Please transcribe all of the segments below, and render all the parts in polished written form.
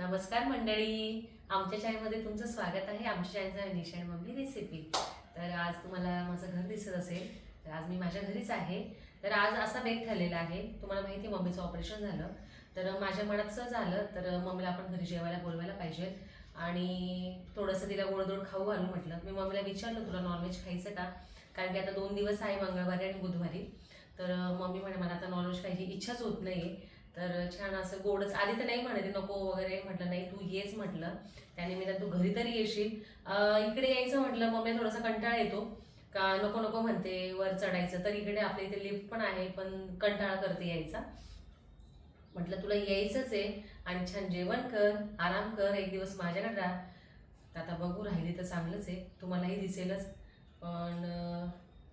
नमस्कार मंडळी, आमच्या चॅनलमध्ये तुमचं स्वागत आहे। आमच्या चॅनलचं आहे निशा आणि मम्मी रेसिपी। तर आज तुम्हाला माझं घर दिसत असेल, तर आज मी माझ्या घरीच आहे। तर आज असा बेत ठरलेला आहे, तुम्हाला माहिती आहे मम्मीचं ऑपरेशन झालं, तर माझ्या मनात असं झालं तर मम्मीला आपण घरी जेवायला बोलवायला पाहिजे आणि थोडंसं तिला गोडधोड खाऊ घालू म्हटलं। मी मम्मीला विचारलं तुला नॉनव्हेज खायचं का, कारण की आता 2 दिवस आहे, मंगळवारी आणि बुधवारी। तर मम्मी म्हणे मला आता नॉनव्हेज खायची इच्छाच होत नाही। तर छान असं गोडच आधी तर नाही म्हणते नको वगैरे, म्हटलं नाही तू येच म्हटलं, त्याने मी तू घरी तरी येशील। इकडे यायचं म्हटलं मम्मी थोडासा कंटाळा येतो का नको नको म्हणते वर चढायचं, तर इकडे आपल्या इथे लिफ्ट पण आहे पण कंटाळा करते यायचा। म्हटलं तुला यायचंच आहे आणि छान जेवण कर, आराम कर, एक दिवस माझ्याकडे राहा। तर आता बघू, राहिली तर चांगलंच आहे, तुम्हालाही दिसेलच, पण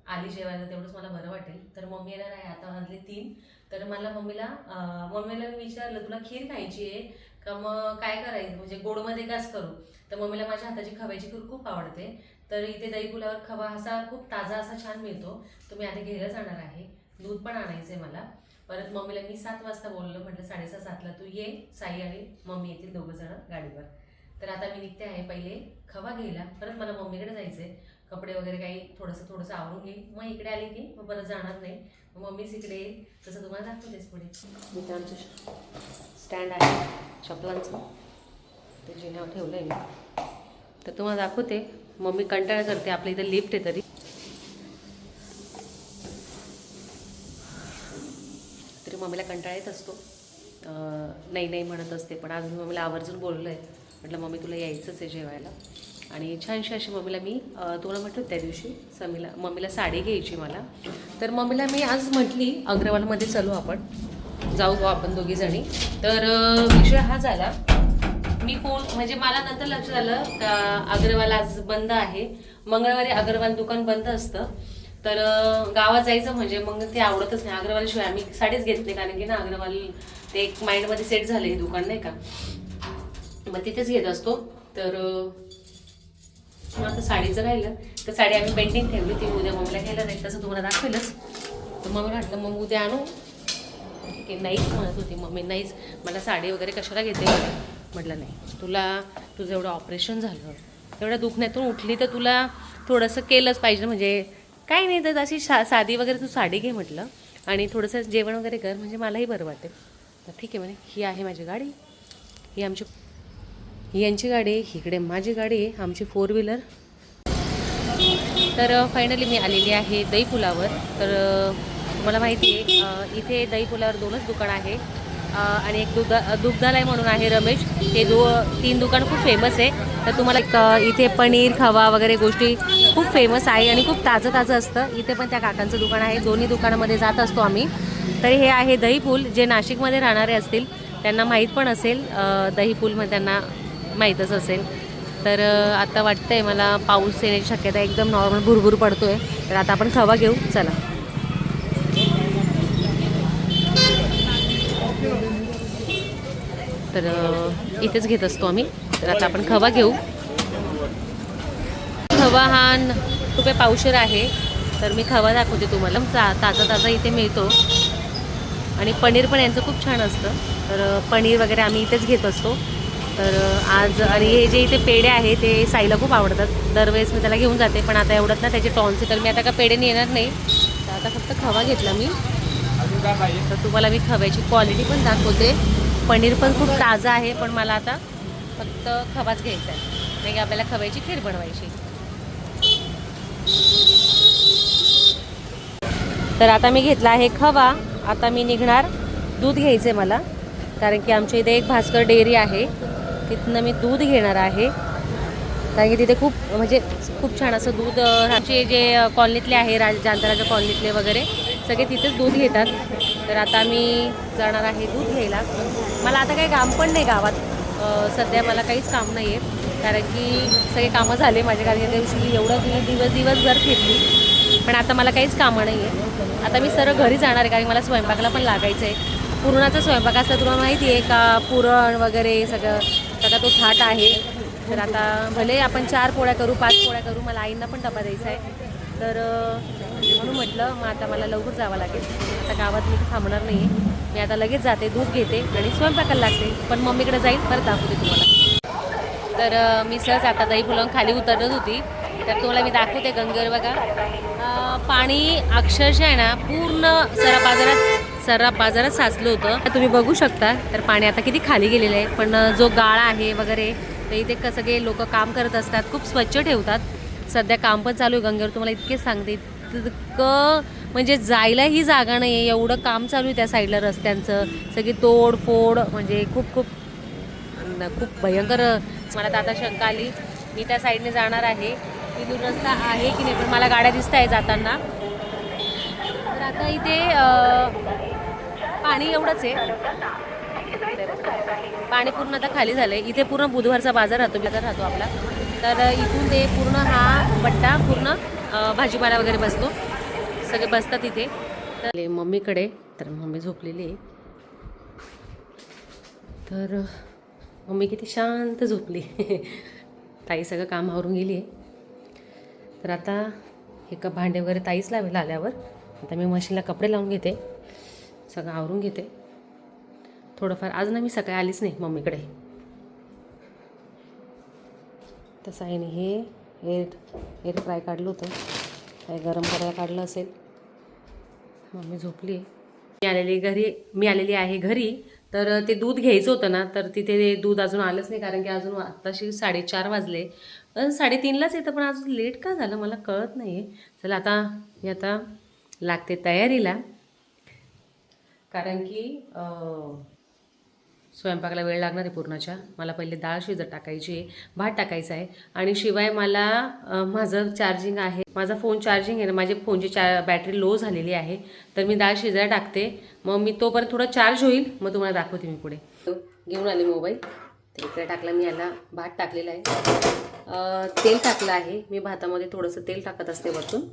आली जेवायला तेवढंच मला बरं वाटेल। तर मम्मी येणार आहे, आता वाजले 3। तर मला मम्मीला मी विचारलं तुला खीर खायची आहे का, मग काय करायचं म्हणजे गोडमध्ये काच करू। तर मम्मीला माझ्या हाताची खव्याची खीर खूप आवडते। तर इथे दही पुलावर खवा असा खूप ताजा असा छान मिळतो, तुम्ही आता घ्यायला जाणार आहे। दूध पण आणायचं आहे मला। परत मम्मीला मी 7 वाजता बोललो, म्हटलं 6:30-7ला तू ये, साई आणि मम्मी येतील दोघं जण गाडीवर। तर आता मी निघते आहे पहिले खवा घ्यायला, परत मला मम्मीकडे जायचं आहे, कपडे वगैरे काही थोडंसं आवरून घेईन, मग इकडे आली की मग परत जाणार नाही, मग मम्मीच इकडे येईल, तसं तुम्हाला दाखवतेच पुढे। इथे आमचं स्टँड आहे चपलांचं, ते जिन्यावर ठेवलं आहे मी, तर तुम्हाला दाखवते। मम्मी कंटाळा करते, आपल्या इथं लिफ्ट आहे तरी मम्मीला कंटाळा येत असतो, नाही म्हणत असते, पण आज मी मम्मीला आवर्जून बोललो आहे, म्हटलं मम्मी तुला यायचंच आहे जेवायला। आणि छानशी अशी मम्मीला मी तुम्हाला म्हटलं त्या दिवशी मम्मीला साडी घ्यायची मला। तर मम्मीला मी आज म्हटली अग्रवालमध्ये चलू आपण, जाऊ आपण दोघीजणी। तर विषय हा झाला, मी फोन म्हणजे मला नंतर लक्षात आलं का अग्रवाल आज बंद आहे, मंगळवारी अग्रवाल दुकान बंद असतं। तर गावात जायचं म्हणजे मग ते आवडतच नाही, अग्रवालशिवाय आम्ही साडीच घेत नाही, कारण की ना अग्रवाल ते एक माइंडमध्ये सेट झालं हे दुकान नाही का, मग तिथेच घेत असतो। तर आता साडीचं राहिलं, तर साडी आम्ही पेंटिंग ठेवली, ती उद्या मम्मीला घ्यायला नाही, तसं तुम्हाला दाखवेलच। तर मम्मी म्हटलं मग उद्या आणू, की नाहीच म्हणत होती मम्मी, नाहीच मला साडी वगैरे कशाला घेते। म्हटलं नाही, तुझं एवढं ऑपरेशन झालं, एवढ्या दुखण्यातून उठली तर तुला थोडंसं केलंच पाहिजे, म्हणजे काही नाही तर अशी साधी वगैरे तू साडी घे म्हटलं, आणि थोडंसं जेवण वगैरे कर, म्हणजे मलाही बरं वाटेल। तर ठीक आहे म्हणे, ही आहे माझी गाडी, ही यांची गाडी आहे, इकडे माझी गाडी आहे, आमची 4 व्हीलर। तर फायनली मी आलेली आहे दही पुलावर। तर तुम्हाला माहिती आहे इथे दही पुलावर 2च दुकान आहे, आणि एक दुग्धालय म्हणून आहे रमेश, हे 3 दुकान खूप फेमस आहे। तर तुम्हाला इथे पनीर खवा वगैरे गोष्टी खूप फेमस आहे आणि खूप ताजं असतं। इथे पण त्या काकांचं दुकान आहे, दोन्ही दुकानामध्ये जात असतो आम्ही। तर हे आहे दहीपूल, जे नाशिकमध्ये राहणारे असतील त्यांना माहीत पण असेल, दहीपूलमध्ये त्यांना माहीतच असेल। तर आता वाटतंय मला पाऊस येण्याची शक्यता, एकदम नॉर्मल भुरभुर पडतोय। तर आता आपण खवा घेऊ, चला। तर इथेच घेत असतो आम्ही, तर आता आपण खवा घेऊ। खवा हा ₹9 पावशेर आहे। तर मी खवा दाखवते तुम्हाला, ताजा इथे मिळतो, आणि पनीर पण यांचं खूप छान असतं। तर पनीर वगैरे आम्ही इथेच घेत असतो। तर आज आणि हे जे इथे पेढे आहे ते साईला खूप आवडतात, दरवेळेस मी त्याला घेऊन जाते, पण आता एवढंच ना त्याचे टॉन्स, तर मी आता का पेढेने येणार नाही, तर आता फक्त खवा घेतला मी। तर तुम्हाला मी खव्याची क्वालिटी पण दाखवते, पनीर पण खूप ताजं आहे, पण मला आता फक्त खवाच घ्यायचा आहे, नाही की आपल्याला खव्याची खीर बनवायची। तर आता मी घेतला आहे खवा, आता मी निघणार, दूध घ्यायचं आहे मला, कारण की आमच्या इथे एक भास्कर डेअरी आहे, तिथनं मी दूध घेणार आहे, कारण की तिथे खूप छान असं दूध, आमचे जे कॉलनीतले आहे जानतराच्या कॉलनीतले वगैरे सगळे तिथेच दूध घेतात। तर आता मी जाणार आहे दूध घ्यायला। मला आता काही काम पण नाही गावात, सध्या मला काहीच काम नाही आहे, कारण की सगळे कामं झाले माझ्या, कारण त्या दिवशी एवढं दिवसभर फिरली, पण आता मला काहीच कामं नाही आहे। आता मी सरळ घरी जाणार आहे, कारण मला स्वयंपाकाला पण लागायचं आहे। पुरणाचा स्वयंपाक असला तुम्हाला माहिती आहे का, पुरण वगैरे सगळं तो थाट आहे। तर आता भले आपण 4 पोळ्या करू 5 पोळ्या करू, मला आईंना पण डबा द्यायचा आहे, तर म्हणून म्हटलं मग आता मला लवकर जावं लागेल। आता गावात मी थांबणार नाही आहे, मी मी आता लगेच जाते, दूध घेते आणि स्वयंपाकाला लागते. पण मम्मीकडे जाईल, परत दाखवते तुम्हाला. तर मी सहज आता दही फुलवून खाली उतरत होती, तर तुम्हाला मी दाखवते गंगेवर बघा. पाणी अक्षरशः आहे ना पूर्ण सराफ बाजारात साचलं होतं. तुम्ही बघू शकता. तर पाणी आता किती खाली गेलेलं आहे. पण जो गाळा आहे वगैरे, तर इथे सगळे लोक काम करत असतात, खूप स्वच्छ ठेवतात. सध्या काम पण चालू आहे गंगेवर, तुम्हाला इतके सांगते. इतकं म्हणजे जायलाही जागा नाही आहे, एवढं काम चालू आहे त्या साईडला रस्त्यांचं. सगळी तोडफोड, म्हणजे खूप खूप खूप भयंकर. मला तर आता शंका आली, मी त्या साईडने जाणार आहे, तिथून रस्ता आहे की नाही, पण मला गाड्या दिसत आहे जाताना. तर आता इथे पाणी एवढंच आहे. पाणी पूर्ण आता खाली झालं आहे. इथे पूर्ण बुधवारचा बाजार राहतो आपला. तर इथून ते पूर्ण हा पट्टा पूर्ण भाजीपाला वगैरे बसतो, सगळे बसतात इथे. तर मम्मीकडे, तर मम्मी झोपलेली आहे. तर मम्मी किती शांत झोपली. ताई सगळं काम आवरून गेली आहे. तर आता हे भांडे वगैरे ताईच लावायला आल्यावर आता मी मशीनला कपडे लावून घेते, सगळं आवरून घेते थोडंफार. आज ना मी सकाळी आलीच नाही मम्मीकडे. तसं आहे नाही, हे एअर फ्राय काढलं होतं, काय गरम करायला काढलं असेल. मम्मी झोपली आहे. मी आलेली आहे घरी. तर ते दूध घ्यायचं होतं ना, तर तिथे दूध अजून आलंच नाही, कारण की अजून आत्ताशी 4:30 वाजले. 3:30लाच येतं, पण अजून लेट का झालं मला कळत नाही आहे. चला आता मी लागते तयारीला, कारण की स्वयंपाकाला वेळ लागणार आहे पूर्णाच्या. मला पहिले डाळ शिजत टाकायची आहे, भात टाकायचा आहे, आणि शिवाय मला माझं चार्जिंग आहे, माझा फोन चार्जिंग आहे ना, माझी फोनची बॅटरी लो झालेली आहे. तर मी डाळ शिजायला टाकते, मग मी तोपर्यंत थोडं चार्ज होईल, मग तुम्हाला दाखवते मी पुढे. घेऊन आले मोबाईल, तर इकडे टाकला मी. याला भात टाकलेला आहे, तेल टाकलं आहे मी. भातामध्ये थोडंसं तेल टाकत असते वरतून.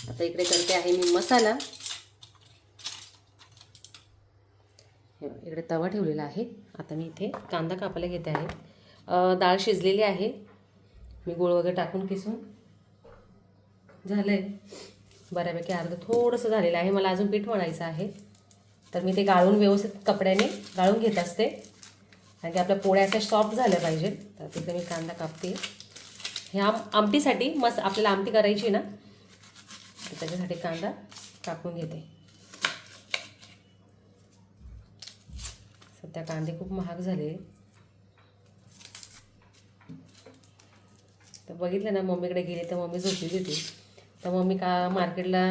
आता इकडे करते आहे मी मसाला. इकडे तवा ठेवलेला आहे. आता मी इथे कांदा कापायला घेते आहे. डाळ शिजलेली आहे, मी गूळ वगैरे टाकून किसून झालं आहे बऱ्यापैकी. अर्ध थोडंसं झालेलं आहे, मला अजून पीठ मळायचं आहे. तर मी ते गाळून व्यवस्थित कपड्याने गाळून घेत असते, कारण की आपल्या पोळ्या अशा सॉफ्ट झाल्या पाहिजे. तर तिथे मी कांदा कापते. ह्या आमटीसाठी आपल्याला आमटी करायची ना, तर त्याच्यासाठी कांदा कापून घेते. सध्या कांदे खूप महाग झाले. तर बघितलं ना, मम्मीकडे गेले तर मम्मी झोपली होती. तर मम्मी मार्केटला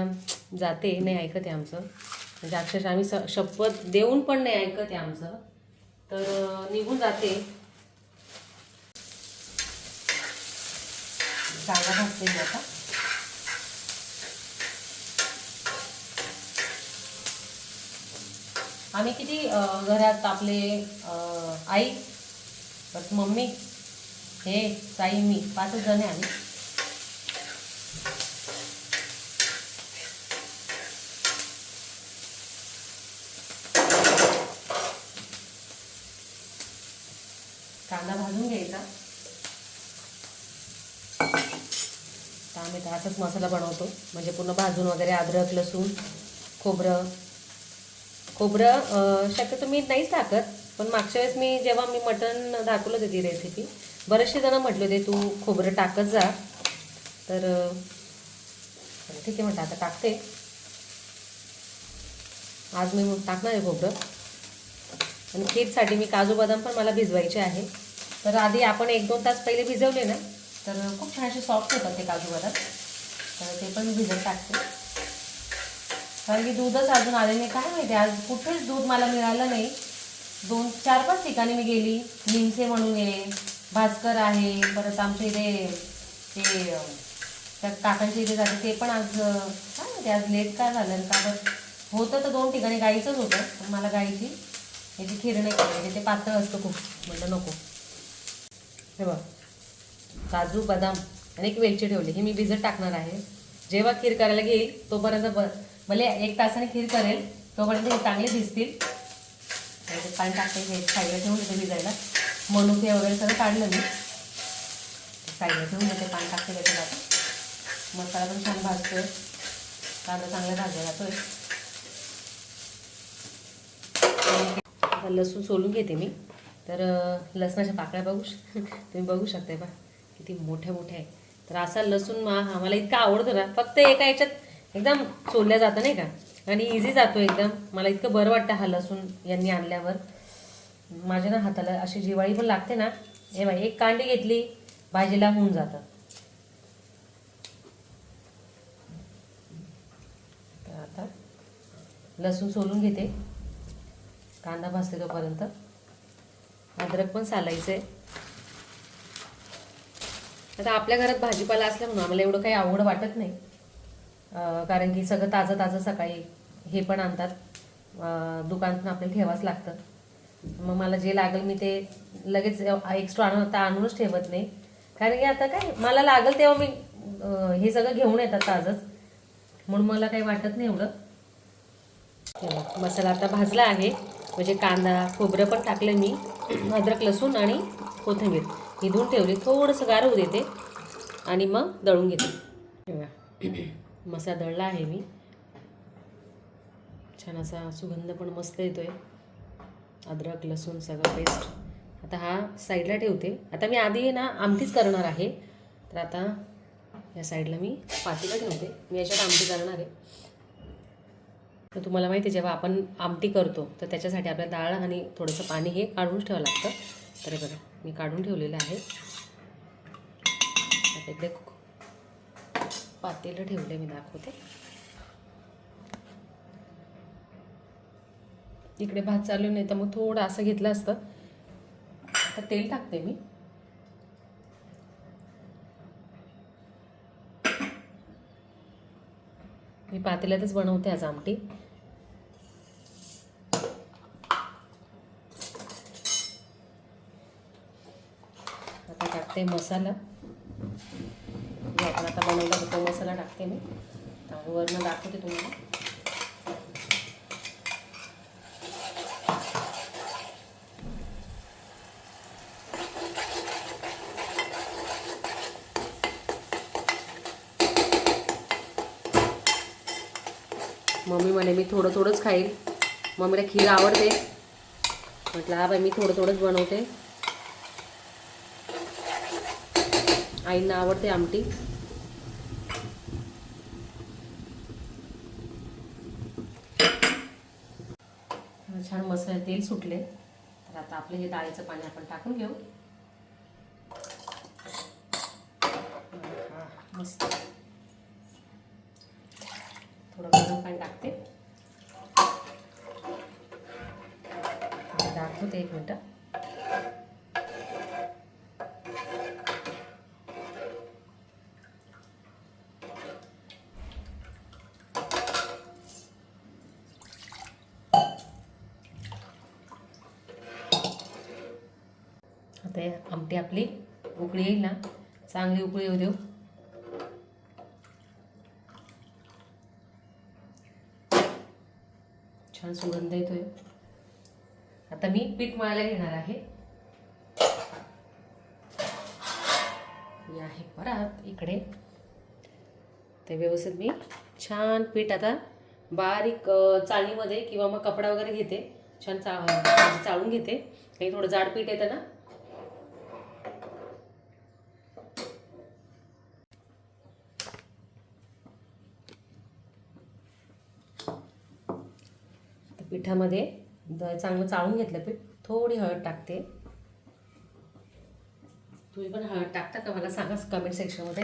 जाते, नाही ऐकत आहे आमचं. म्हणजे अक्षरशः आम्ही शपथ देऊन पण नाही ऐकत आहे आमचं. तर निघून जाते. कांदा भाजते मी आता. आम्ही किती घरात आपले आई, परत मम्मी, हे ताई, मी 5 जण आहे आम्ही. कांदा भाजून घ्यायचा. तर आम्ही तर असाच मसाला बनवतो, म्हणजे पूर्ण भाजून वगैरे. अद्रक, लसूण, खोबरं शक्यतो मी नाहीच टाकत. पण मागच्या वेळेस जेव्हा मी मटण दाखवलं होती ती रेसिपी, बरेचसे जण म्हटले होते तू खोबरं टाकत जा. तर ठीक आहे म्हटलं, आता टाकते. आज मी टाकणार आहे खोबरं. आणि खीरसाठी मी काजू बदाम पण मला भिजवायचे आहे. तर आधी आपण 1-2 तास पहिले भिजवले ना, तर खूप छान असे सॉफ्ट होतात ते काजू बदाम. तर ते पण भिजत टाकते, कारण की दूधच अजून आले नाही. काय माहिती आज कुठेच दूध मला मिळालं नाही. 4-5 ठिकाणी मी गेली. निमसे म्हणून आहे, भास्कर आहे, परत आमच्या इथे ते त्या काकांच्या इथे जाते, ते पण आज काय माहिती आज लेट काय झालं का. बरं होतं तर 2 ठिकाणी गाईचंच होतं, पण मला गाईची याची खीर नाही करायची, ते पातळ असतं खूप, म्हटलं नको. हे बघ, काजू बदाम आणि एक वेलची ठेवली, हे मी भिजत टाकणार आहे. जेव्हा खीर करायला घेईल तोपर्यंत भले 1 तासाने खीर करेल, तोपर्यंत हे चांगले भिजतील. पाणी टाकते, हे साईडला ठेवून देते भिजायला. मनुके वगैरे सगळं काढलं मी, साईडला ठेवून देते. पाणी टाकते त्याच्यात. आता मसाला पण छान भाजतोय, कांदा चांगला भाजला जातोय. आता लसूण सोलून घेते मी. तर लसणाच्या पाकळ्या तुम्ही बघू शकताय बा किती मोठ्या मोठ्या आहे. तर असा लसूण मला इतका आवडतो ना, फक्त एका याच्यात एकदम सोलल्या जातं नाही का, आणि इझी जातो एकदम. मला इतकं बरं वाटतं हा लसूण यांनी आणल्यावर. माझ्या ना हाताला अशी जिवाळी पण लागते ना. हे बाई, एक कांडी घेतली भाजीला होऊन जातं. तर आता लसूण सोलून घेते, कांदा भाजते तोपर्यंत. अद्रक पण सालायचं आहे. आता आपल्या घरात भाजीपाला असल्या म्हणून आम्हाला एवढं काही आवड वाटत नाही, कारण की सगळं ताजं ताजं सकाळी हे पण आणतात, दुकानातून आपल्याला ठेवाच लागतं. मग मला जे लागेल मी ते लगेच एक्स्ट्रा आणूनच ठेवत नाही, कारण की आता काय मला लागेल तेव्हा मी हे सगळं घेऊन येतात ताजंच, म्हणून मला काही वाटत नाही एवढं. मसाला आता भाजला आहे, म्हणजे कांदा खोबरं पण टाकलं मी, अद्रक लसूण आणि कोथिंबीर ही धुवून ठेवली. थोडंसं गार होऊ देते आणि मग दळून घेते. मसाला दळला आहे मी, छान असा सुगंध पण मस्त येतोय. अद्रक लसूण सगळं पेस्ट. आता हा साईडला ठेवते. आता मी आधी ना आमटीच करणार आहे, तर आता या साईडला मी पातेलं ठेवते. मी याच्यात आमटी करणार आहे. तर तुम्हाला माहिती आहे, जेव्हा आपण आमटी करतो तर त्याच्यासाठी आपल्या डाळ आणि थोडंसं पाणी हे काढून ठेवावं लागतं. तर हे बघा मी काढून ठेवलेलं आहे. आता इकडे पातेलं ठेवले, मी दाखवते. इकडे भात चालू नाही तर मग थोडं असं घेतलं असतं. आता तेल टाकते मी. मी पातेल्यातच बनवते आज आमटी. आता टाकते मसाला, जो आपण आता बनवला तो मसाला टाकते मी. वरनं दाखवते तुम्हाला. मम्मी म्हणे मी थोडं थोडंच खाईल. मम्मीला खीर आवडते, म्हटलं हा बाई मी थोडं थोडंच बनवते. आईंना आवडते आमटी. छान मसाले तेल सुटले, तर आता आपलं हे डाळीचं पाणी आपण टाकून घेऊ. मस्त थोडं गरम पाणी टाकते. दाखवते एक मिनटं. आता आमटी आपली उकळी येईल ना, चांगली उकळी येऊ देऊ. छान सुगंध येतोय. आता मी पीठ मळायला घेणार आहे. हे आहे परत इकडे. ते व्यवस्थित मी छान पीठ आता बारीक चाळणीमध्ये किंवा मग कपडा वगैरे घेते, छान चाळून घेते. काही थोडं जाड पीठ येतं ना. पिठामध्ये चांगलं चाळून घेतलं पीठ. थोडी हळद टाकते. तुम्ही पण हळद टाकता का मला सांगा कमेंट सेक्शनमध्ये.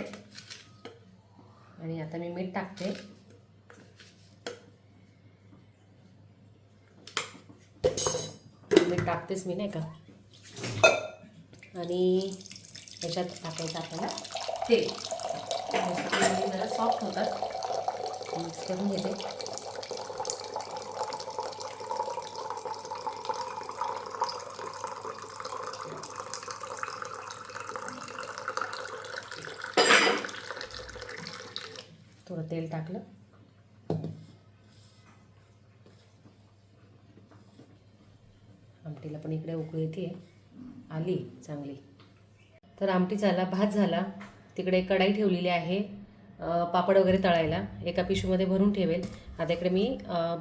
आणि आता मी मीठ टाकते. मीठ टाकतेच मी नाही का. आणि याच्यात टाकायचं आपल्याला तेल. जरा सॉफ्ट होतात. मिक्स करून घेते. थोडं तेल टाकलं. आमटीला पण इकडे उकळी येते, आली चांगली. तर आमटी झाला, भात झाला. तिकडे कढाई ठेवलेली आहे. पापड वगैरे तळायला एका पिशवीमध्ये भरून ठेवेल. आता इकडे मी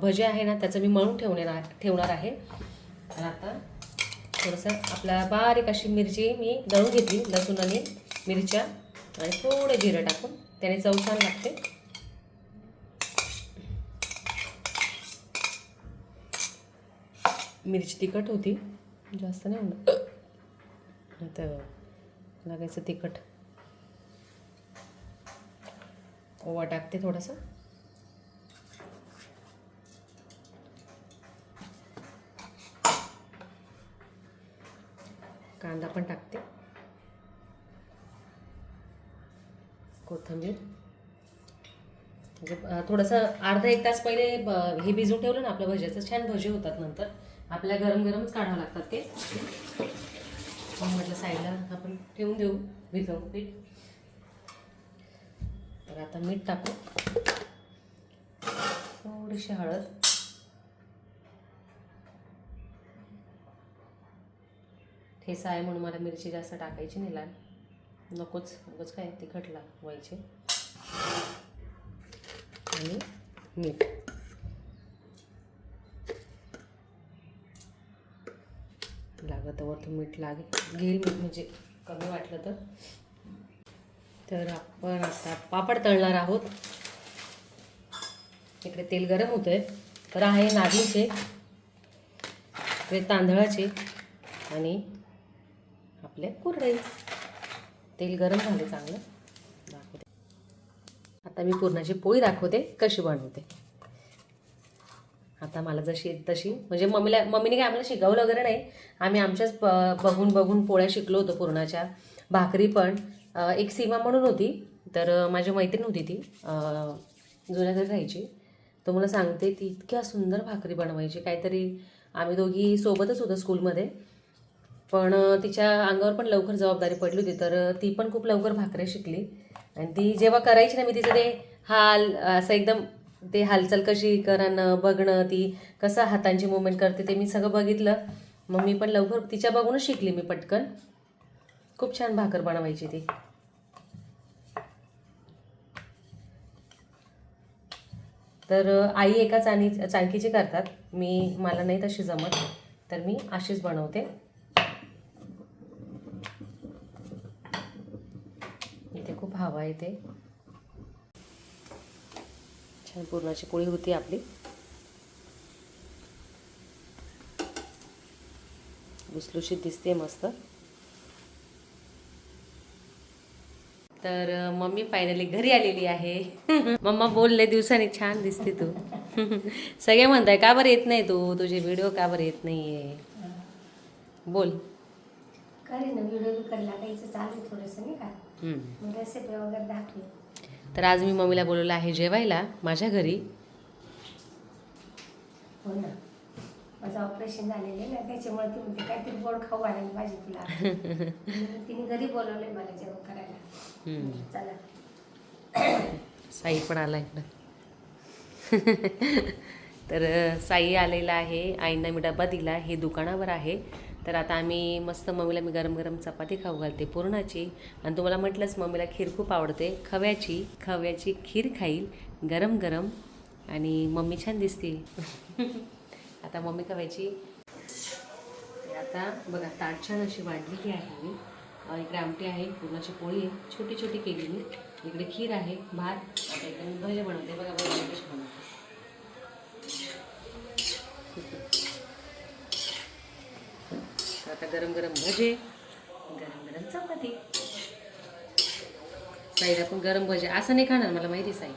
भजे आहे ना त्याचं मी मळून ठेवणार आहे. आणि आता थोडंसं आपला बारीक अशी मिरची मी दळून घेतली, लसूण आणि मिरच्या आणि थोडं जिरं टाकून, त्याने चव छान लागते. मिरची तिखट होती, जास्त नाही होणार तर लागायचं तिखट. ओवा टाकते थोडासा. कांदा पण टाकते, कोथिंबीर. म्हणजे थोडंसं अर्धा एक तास पहिले हे भिजवून ठेवलं ना आपलं भज्याचं, छान भजे होतात. नंतर आपल्याला गरम गरमच काढावं लागतात ते. म्हटलं साईडला आपण ठेवून देऊ भिजवून पीठ. तर आता मीठ टाकू, थोडीशी हळद, ठेचा आहे म्हणून मला मिरची जास्त टाकायची नाही, लाल नकोच, उगाच काय तिखट व्हायचे. आणि मीठ. लागत वरतून मीठ घेईल मीठ, म्हणजे कमी वाटलं तर आपण आता पापड तळणार आहोत. इकडे तेल गरम होतंय. तर आहे नागलीचे, इकडे तांदळाचे आणि आपल्या कुरडई. तेल गरम झाले चांगलं. दाखवते आता मी पुरणाची पोळी दाखवते कशी बनवते. आता मला जशी तशी, म्हणजे मम्मीने काय आम्हाला शिकवलं वगैरे नाही, आम्ही आमच्याच बघून पोळ्या शिकलो होतो पुरणाच्या. भाकरी पण एक सीमा म्हणून होती, तर माझी मैत्रीण होती, ती जुन्या घरी राहायची. तर मला सांगते ती इतक्या सुंदर भाकरी बनवायची. काहीतरी आम्ही दोघी सोबतच होतो स्कूलमध्ये, पण तिच्या अंगावर पण लवकर जबाबदारी पडली होती, तर ती पण खूप लवकर भाकऱ्या शिकली. आणि ती जेव्हा करायची ना, मी तिचं ते असं एकदम ते हालचाल कशी करणं बघणं, ती कसं हातांची मुवमेंट करते ते मी सगळं बघितलं. मग मी पण लवकर तिच्या बघूनच शिकली मी पटकन. खूप छान भाकर बनवायची ती. तर आई एका चाणकीची करतात, मला नाही तशी जमत, तर मी अशीच बनवते. इथे खूप हवा येते. छान पुरणाची पोळी होती आपली. लुसलुशीत दिसते मस्त. तर मम्मी फायनली घरी आलेली आहे. मम्मा बोलले दिवसांनी छान दिसते तू. सगळे म्हणताय का बरं येत नाही तू, तुझे व्हिडिओ का बरं येत नाहीये, बोल. करे ना व्हिडिओ करायला लागायचं, चालू थोडंसं नाही का, रेसिपी वगैरे दाखवली. तर आज मी मम्मीला बोलवलं आहे जेवायला माझ्या घरी. हो ना, माझं ऑपरेशन झालेलं आहे ना, त्याच्यामुळे ती म्हणते काहीतरी गोड खाऊ घालायला पाहिजे तुला. तिने घरी बोलवलंय मला जेवण करायला. चला. साई पण आला इकडं. तर साई आलेला आहे, आईंना मी डबा दिला. हे दुकानावर आहे. तर आता आम्ही मस्त, मम्मीला मी गरम गरम चपाती खाऊ घालते पुरणाची. आणि तुम्हाला म्हटलंच मम्मीला खीर खूप आवडते, खव्याची खीर खाईल गरम गरम. आणि मम्मी छान दिसते. आता मम्मी खव्याची. आता बघा ताट छान अशी वाढलेली आहे मी. इकडे आमटी आहे, पुरणाची पोळी आहे, छोटी छोटी केली मी. इकडे खीर आहे, भात. आता इकडे मी भजे बनवते. बघा कशी बनवते. आता गरम गरम भजे, गरम गरम चपाती. साईला पण गरम भजे असं नाही खाणार, मला माहिती साई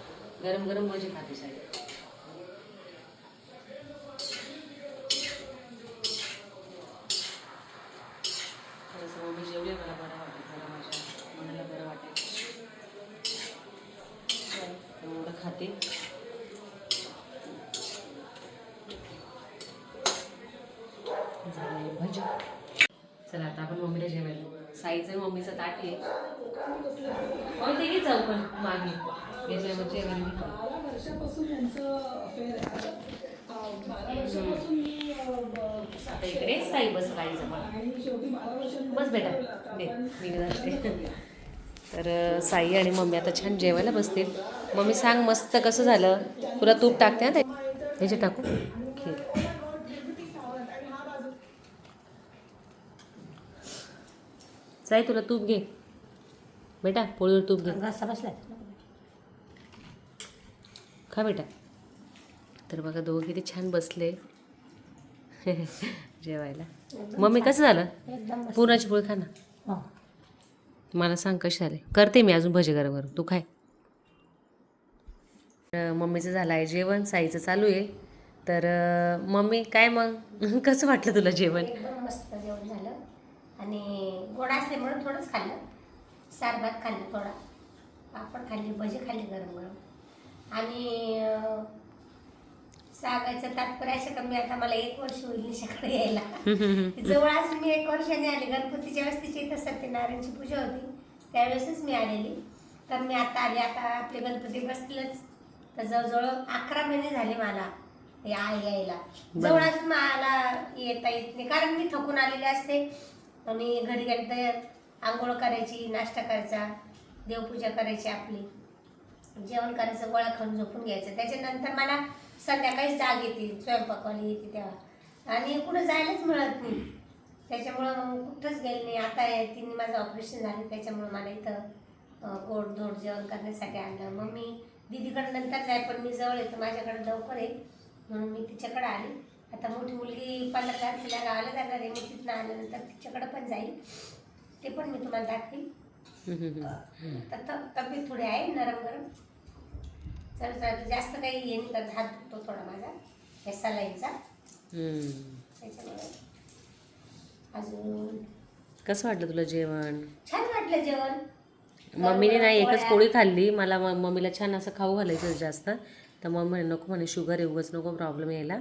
गरम गरम भजे खाते साई. थोडंसं मम्मी जेवले, मला बरं वाटेल, जरा माझ्या मनाला बरं वाटेल एवढं खाते. झालं भजी. चला आता आपण मम्मीला जेवायला. साईचं मम्मीचं ताट आहे, ते घे जाऊ पण मागे याच्यावर जेवायला. आता इकडे साई बस, आई जमा बस बेटा, दे मी जाते. तर साई आणि मम्मी आता छान जेवायला बसतील. मम्मी सांग मस्त कसं झालं. तुला तूप टाकते ना त्याच्यात टाकू खीर. साई तुला तूप घे बेटा, पोळीवर तूप घे, घासा बसला खा बेटा. तर बघा दोघं किती छान बसले जेवायला. मम्मी कसं झालं एकदम मस्त. पुरणाची पोळी खा ना. हो. मला सांग कशी झाले. करते मी अजून भजे गरम गरम, तू खाय. मम्मीचं झालं आहे जेवण, साईचं चालू आहे. तर मम्मी काय मग कसं वाटलं तुला जेवण? एकदम मस्त जेवण झालं आणि गोड असल्यामुळे थोडंच खाल्लं. सार भात खाल्लं, थोडा पापड खाल्ली, भजी खाल्ली गरम गरम. आणि सांगायचं तात्पर्य असं का मी आता मला 1 वर्ष होईल निशाकडे यायला. जवळ असून मी 1 वर्षाने आले. गणपतीच्या वेळेस तिच्या इथं सत्यनारायणची पूजा होती, त्यावेळेसच मी आलेली. तर मी आता आले. आता आपले गणपती बसतीलच. तर जवळजवळ 11 महिने झाले मला यायला. जवळ असून मला येता येत नाही, कारण मी थकून आलेले असते. आणि घरी गेलं तर आंघोळ करायची, नाश्ता करायचा, देवपूजा करायची, आपली जेवण करायचं, गोळा खाऊन झोपून घ्यायचं. त्याच्यानंतर मला संध्याकाळी जाग येते, स्वयंपाकवाली येते तेव्हा, आणि कुठं जायलाच मिळत नाही. त्याच्यामुळं मग कुठंच गेले नाही. आता तिने माझं ऑपरेशन झालं, त्याच्यामुळं मला इथं गोड धोड जेवण करण्यासाठी आणलं. मग मी दीदीकडे नंतर जाय, पण मी जवळ येतं, माझ्याकडे लवकर आहे म्हणून मी तिच्याकडे आले. आता मोठी मुलगी 15 तारखेला गावाला जाणार आहे. मी तिथनं आल्यानंतर तिच्याकडे पण जाईल, ते पण मी तुम्हाला दाखवेल. तर तब्येत थोडी आहे नरम गरम. तर जास्त काही हे नाही करत. हात दुखतो थोडा माझा या सलाईनचा, त्याच्यामुळे. अजून कसं वाटलं तुला जेवण? छान वाटलं जेवण. मम्मीने नाही एकच पोळी खाल्ली. मला मम्मीला छान असं खाऊ घालायचं जास्त. तर मम्मी म्हणे नको, म्हणे शुगर आहे, उगाच नको प्रॉब्लेम यायला.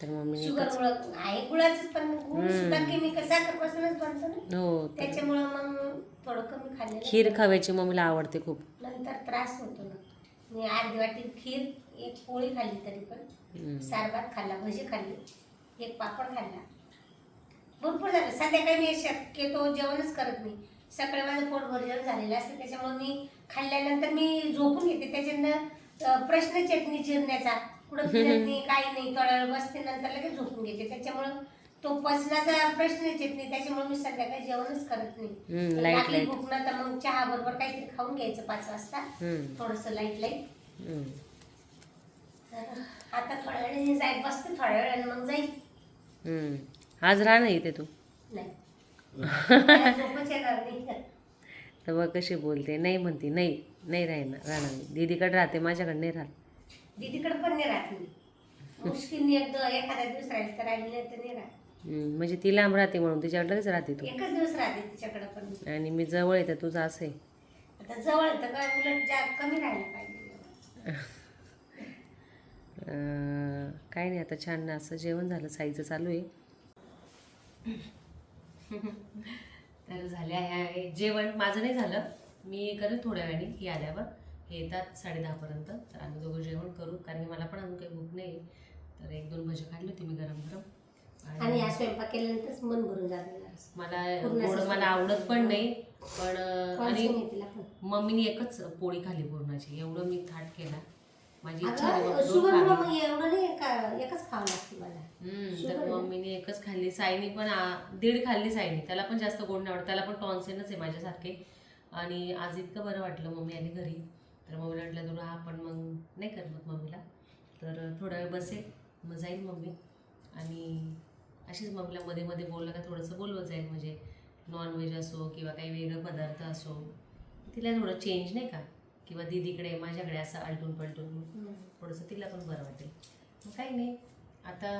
तर मम्मीने शुगर मुळे आहे, गुळाचं पण गुळ सुद्धा केमिकल साखरपासूनच बनतो ना. हो, त्याच्यामुळे मग थोडं कमी खाल्लं. खीर खावायची मम्मीला आवडते खूप. नंतर त्रास होतो ना. मी अर्धी वाटी खीर, 1 पोळी खाल्ली, तरी पण सार भात खाल्ला, भजी खाल्ली, 1 पापड खाल्ला. भरपूर झालं. संध्याकाळी मी शक्यतो जेवणच करत नाही. सकाळी माझं पोट भरजेवण झालेलं असतं, त्याच्यामुळे मी खाल्ल्यानंतर मी झोपून घेते. त्याच्यानं प्रश्नच येत नाही जिरण्याचा, कुठं फिरत नाही, काही नाही. थोड्या वेळ बसते, नंतर लगेच झोपून घेते. त्याच्यामुळं तो पचनाचा प्रश्नच येत नाही. त्याच्यामुळे मी संध्याकाळी जेवणच करत नाही. लागली भूक ना तर मग चहा बरोबर काहीतरी खाऊन घ्यायचं 5 वाजता, थोडंसं लाईट लाईट. आता थोड्या वेळाने जाईल, बसते थोड्या वेळाने मग जाईल. आज राह ना इथे तू. नाही झोपच येणार नाही. तर मग कशी बोलते, नाही म्हणते, नाही नाही राहणार मी दीदीकडे राहते, माझ्याकडे नाही राहत. दीदीकडे पण नाही राहत मी. मुश्किलने एखाद्या दिवस राहील तर राहिली, नाही तर नाही राहत. म्हणजे ती लांब राहते म्हणून तिच्याकडेच राहते तू. एकच दिवस राहते तिच्याकडे पण. आणि मी जवळ येते, तुझं असं आहे. आता जवळ येतं का, उलट कमी राहायला पाहिजे. काय नाही, आता छान असं जेवण झालं, साईचं चालू आहे. तर झाले आहे जेवण. माझं नाही झालं, मी करेन थोड्या वेळाने. ही आल्यावर हे येतात 10:30पर्यंत, तर आम्ही दोघं जेवण करू, कारण की मला पण अजून काही भूक नाही. तर 1-2 भजी खाल्ली होती मी गरम गरम. आणि हा स्वयंपाक केल्यानंतरच मन भरून जातं. मला गोड मला आवडत पण नाही, पण आणि मम्मीने एकच पोळी खाल्ली पूर्णाची. एवढं मी थाट केला, माझी इच्छा नाही. तर मम्मीने एकच खाल्ली. साईनी पण 1.5 खाल्ली. साईनी, त्याला पण जास्त गोड नाही आवडत, त्याला पण टॉन्सिलच आहे माझ्यासारखे. आणि आज इतकं बरं वाटलं, मम्मी आली घरी. तर मम्मीला म्हटलं तुला आपण मग नाही करमत मम्मीला, तर थोडा वेळ बसेल, मग जाईल मम्मी. आणि अशीच मम्मीला मध्ये मध्ये बोललं का थोडंसं बोलवत जाईल, म्हणजे नॉनव्हेज असो किंवा काही वेगळे पदार्थ असो, तिला थोडं चेंज नाही का, किंवा दीदीकडे माझ्याकडे असं आलटून पलटून थोडंसं तिला पण बरं वाटेल. मग काही नाही. आता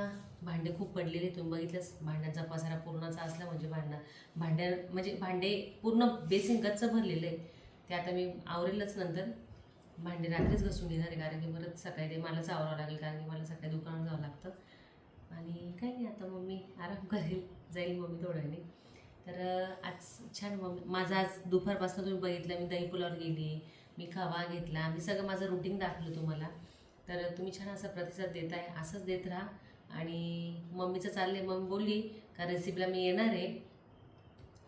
भांडे खूप पडलेले, तुम्ही बघितलंच. भांड्यांचा पसारा पूर्णचा असला म्हणजे भांडे पूर्ण बेसिन गच्च भरलेलं आहे. ते आता मी आवरेलच नंतर. भांडे रात्रीच घसून घेणार आहे, कारण की परत सकाळी ते मलाच आवरावं लागेल, कारण की मला सकाळी दुकानात जावं लागतं. आणि काही नाही, आता मम्मी आराम करेल, जाईल मम्मी थोड्याने. तर आज छान माझं आज दुपारपासून तुम्ही बघितलं, मी दही पुलावर गेली, मी खवा घेतला, मी सगळं माझं रुटीन दाखवलं तुम्हाला. तर तुम्ही छान असा प्रतिसाद देताय, असंच देत राहा. आणि मम्मीचं चाललंय, मम्मी बोलली का रेसिपीला मी येणार आहे,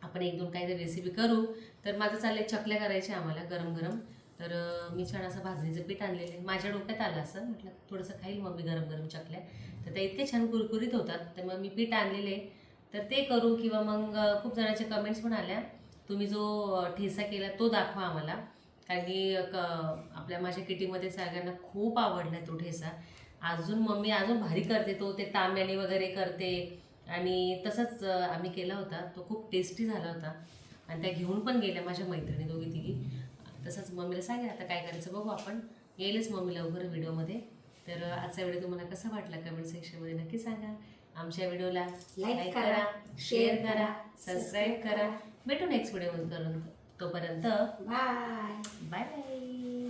आपण 1-2 काहीतरी रेसिपी करू. तर माझं चाललंय चकल्या करायच्या आम्हाला गरम गरम. तर मी छान असं भाजणीचं पीठ आणलेलं आहे. माझ्या डोक्यात आलं असं, म्हटलं थोडंसं खाईल मम्मी गरम गरम चकल्या. तर त्या इतके छान कुरकुरीत होतात. तर मग मी पीठ आणलेले तर ते करू. किंवा मग खूप जणांच्या कमेंट्स पण आल्या, तुम्ही जो ठेचा केला तो दाखवा आम्हाला. कारण की आपल्या माझ्या किटीमध्ये सगळ्यांना खूप आवडला तो ठेचा. अजून मम्मी अजून भारी करते तो, ते तांब्याने वगैरे करते. आणि तसंच आम्ही केला होता, तो खूप टेस्टी झाला होता. आणि त्या घेऊन पण गेल्या माझ्या मैत्रिणी दोघी तिघी. तसंच मम्मीला सांगेल आता काय करायचं बघू आपण. येईलच मम्मी लवकर व्हिडिओमध्ये. तर आजचा व्हिडिओ तुम्हाला कसा वाटला कमेंट सेक्शनमध्ये नक्की सांगा. आमच्या व्हिडिओला लाईक करा, शेअर करा, सबस्क्राईब करा. भेटू नेक्स्ट व्हिडिओमध्ये करून. तोपर्यंत बाय. Bye bye.